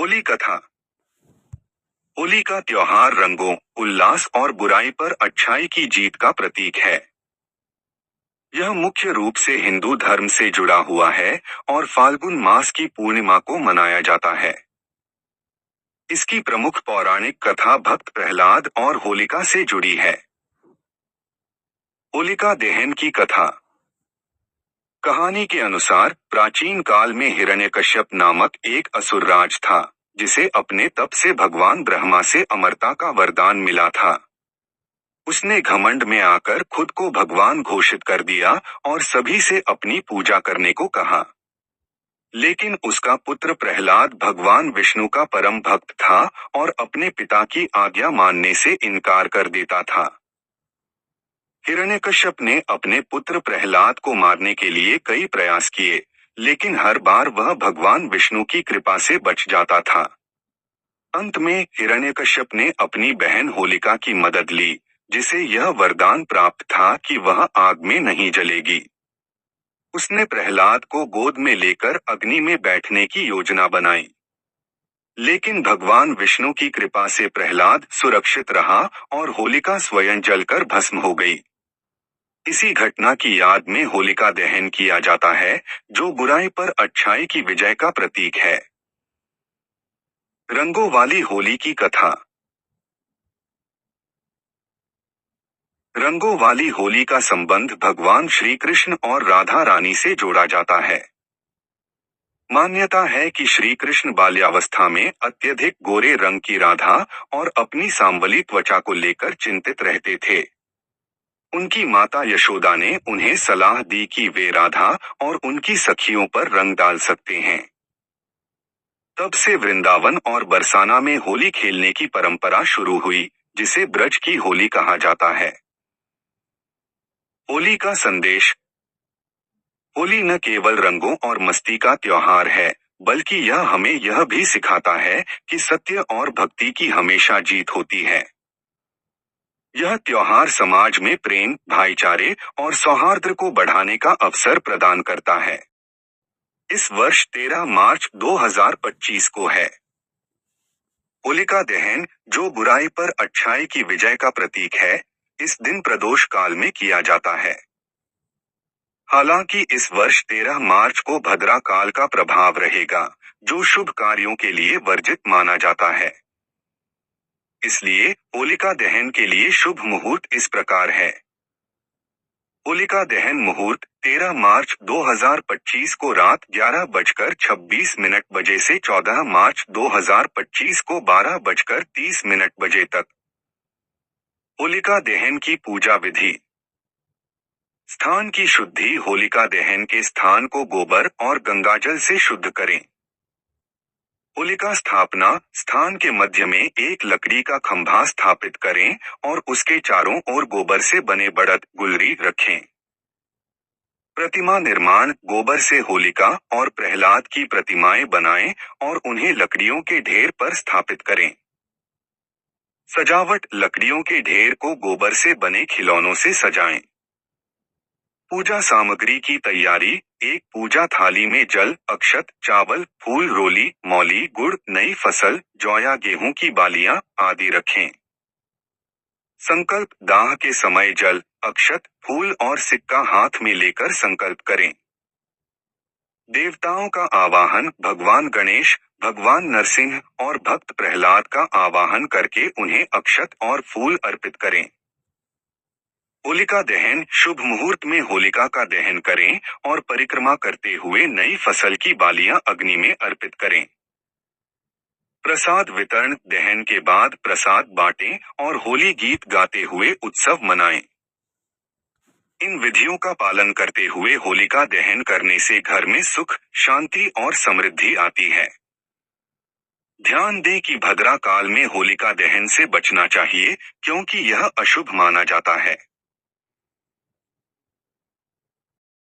होली कथा। होली का त्योहार रंगों, उल्लास और बुराई पर अच्छाई की जीत का प्रतीक है। यह मुख्य रूप से हिंदू धर्म से जुड़ा हुआ है और फाल्गुन मास की पूर्णिमा को मनाया जाता है। इसकी प्रमुख पौराणिक कथा भक्त प्रहलाद और होलिका से जुड़ी है। होलिका दहन की कथा। कहानी के अनुसार प्राचीन काल में हिरण्यकश्यप नामक एक असुरराज था, जिसे अपने तप से भगवान ब्रह्मा से अमरता का वरदान मिला था। उसने घमंड में आकर खुद को भगवान घोषित कर दिया और सभी से अपनी पूजा करने को कहा। लेकिन उसका पुत्र प्रहलाद भगवान विष्णु का परम भक्त था और अपने पिता की आज्ञा मानने से इनकार कर देता था। हिरण्यकश्यप ने अपने पुत्र प्रहलाद को मारने के लिए कई प्रयास किए, लेकिन हर बार वह भगवान विष्णु की कृपा से बच जाता था। अंत में हिरण्यकश्यप ने अपनी बहन होलिका की मदद ली, जिसे यह वरदान प्राप्त था कि वह आग में नहीं जलेगी। उसने प्रहलाद को गोद में लेकर अग्नि में बैठने की योजना बनाई। लेकिन भगवान विष्णु की कृपा से प्रहलाद सुरक्षित रहा और होलिका स्वयं जलकर भस्म हो गई। इसी घटना की याद में होलिका दहन किया जाता है, जो बुराई पर अच्छाई की विजय का प्रतीक है। रंगों वाली होली की कथा। रंगों वाली होली का संबंध भगवान श्री कृष्ण और राधा रानी से जोड़ा जाता है। मान्यता है कि श्री कृष्ण बाल्यावस्था में अत्यधिक गोरे रंग की राधा और अपनी सांवली त्वचा को लेकर चिंतित रहते थे। उनकी माता यशोदा ने उन्हें सलाह दी कि वे राधा और उनकी सखियों पर रंग डाल सकते हैं। तब से वृंदावन और बरसाना में होली खेलने की परंपरा शुरू हुई, जिसे ब्रज की होली कहा जाता है। होली का संदेश। होली न केवल रंगों और मस्ती का त्योहार है, बल्कि यह हमें यह भी सिखाता है कि सत्य और भक्ति की हमेशा जीत होती है। यह त्योहार समाज में प्रेम, भाईचारे और सौहार्द को बढ़ाने का अवसर प्रदान करता है। इस वर्ष 13 मार्च 2025 को है होलिका दहन, जो बुराई पर अच्छाई की विजय का प्रतीक है। इस दिन प्रदोष काल में किया जाता है। हालांकि इस वर्ष 13 मार्च को भद्रा काल का प्रभाव रहेगा, जो शुभ कार्यों के लिए वर्जित माना जाता है। इसलिए होलिका दहन के लिए शुभ मुहूर्त इस प्रकार है। होलिका दहन मुहूर्त 13 मार्च 2025 को रात 11:26 बजे से 14 मार्च 2025 को 12:30 बजे तक। होलिका दहन की पूजा विधि। स्थान की शुद्धि। होलिका दहन के स्थान को गोबर और गंगाजल से शुद्ध करें। होलिका स्थापना। स्थान के मध्य में एक लकड़ी का खंभा स्थापित करें और उसके चारों ओर गोबर से बने बड़द गुलरी रखें। प्रतिमा निर्माण। गोबर से होलिका और प्रहलाद की प्रतिमाएं बनाएं और उन्हें लकड़ियों के ढेर पर स्थापित करें। सजावट। लकड़ियों के ढेर को गोबर से बने खिलौनों से सजाएं। पूजा सामग्री की तैयारी। एक पूजा थाली में जल, अक्षत, चावल, फूल, रोली, मौली, गुड़, नई फसल, जौया, गेहूं की बालियां आदि रखें। संकल्प। दाह के समय जल, अक्षत, फूल और सिक्का हाथ में लेकर संकल्प करें। देवताओं का आवाहन। भगवान गणेश, भगवान नरसिंह और भक्त प्रहलाद का आवाहन करके उन्हें अक्षत और फूल अर्पित करें। होलिका दहन। शुभ मुहूर्त में होलिका का दहन करें और परिक्रमा करते हुए नई फसल की बालियां अग्नि में अर्पित करें। प्रसाद वितरण। दहन के बाद प्रसाद बांटें और होली गीत गाते हुए उत्सव मनाएं। इन विधियों का पालन करते हुए होलिका दहन करने से घर में सुख, शांति और समृद्धि आती है। ध्यान दें कि भद्रा काल में होलिका दहन से बचना चाहिए, क्योंकि यह अशुभ माना जाता है।